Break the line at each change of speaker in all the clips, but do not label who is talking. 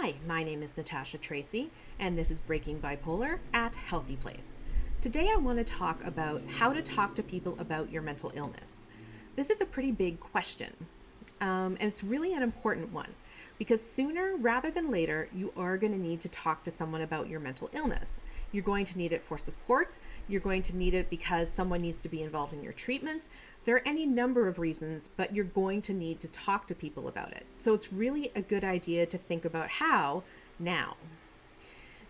Hi, my name is Natasha Tracy, and this is Breaking Bipolar at HealthyPlace. Today I want to talk about how to talk to people about your mental illness. This is a pretty big question, and it's really an important one because sooner rather than later, you are going to need to talk to someone about your mental illness. You're going to need it for support. You're going to need it because someone needs to be involved in your treatment. There are any number of reasons, but you're going to need to talk to people about it. So it's really a good idea to think about how now.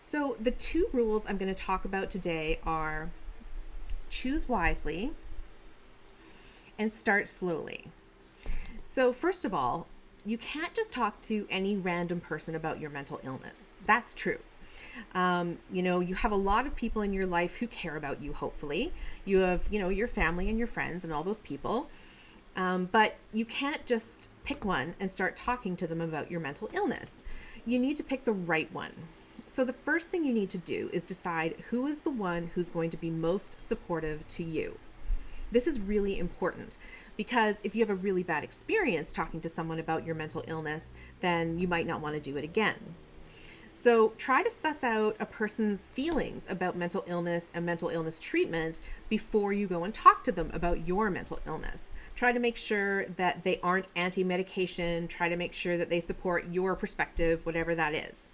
So the two rules I'm going to talk about today are choose wisely and start slowly. So first of all, you can't just talk to any random person about your mental illness. That's true. You have a lot of people in your life who care about you, hopefully. You have, your family and your friends and all those people. But you can't just pick one and start talking to them about your mental illness. You need to pick the right one. So the first thing you need to do is decide who is the one who's going to be most supportive to you. This is really important because if you have a really bad experience talking to someone about your mental illness, then you might not want to do it again. So try to suss out a person's feelings about mental illness and mental illness treatment before you go and talk to them about your mental illness. Try to make sure that they aren't anti-medication. Try to make sure that they support your perspective, whatever that is.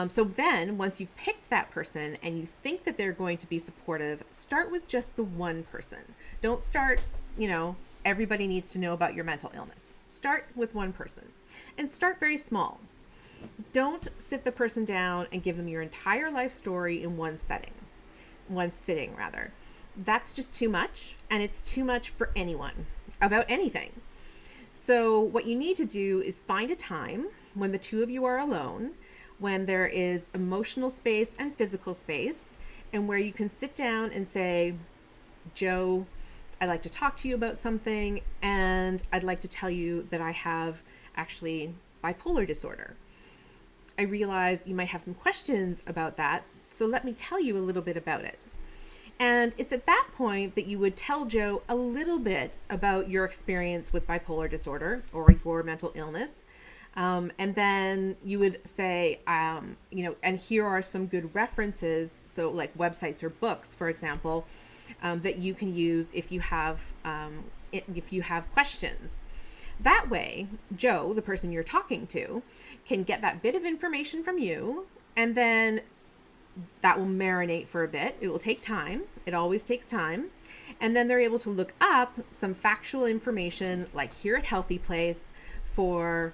So then once you've picked that person and you think that they're going to be supportive, start with just the one person. Don't start, everybody needs to know about your mental illness. Start with one person and start very small. Don't sit the person down and give them your entire life story in one sitting. That's just too much, and it's too much for anyone about anything. So what you need to do is find a time when the two of you are alone, when there is emotional space and physical space, and where you can sit down and say, Joe, I'd like to talk to you about something, and I'd like to tell you that I have actually bipolar disorder. I realize you might have some questions about that, so let me tell you a little bit about it. And it's at that point that you would tell Joe a little bit about your experience with bipolar disorder or your mental illness. And then you would say, and here are some good references. So like websites or books, for example, that you can use if you have questions. That way, Joe, the person you're talking to, can get that bit of information from you, and then that will marinate for a bit. It will take time. It always takes time. And then they're able to look up some factual information, like here at HealthyPlace, for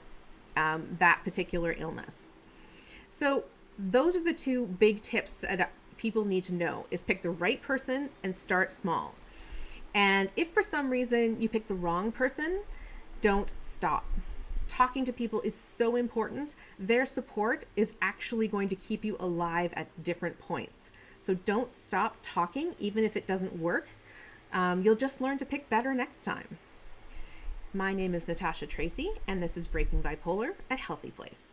that particular illness. So those are the two big tips that people need to know, is pick the right person and start small. And if for some reason you pick the wrong person, don't stop. Talking to people is so important. Their support is actually going to keep you alive at different points. So don't stop talking, even if it doesn't work. You'll just learn to pick better next time. My name is Natasha Tracy, and this is Breaking Bipolar at HealthyPlace.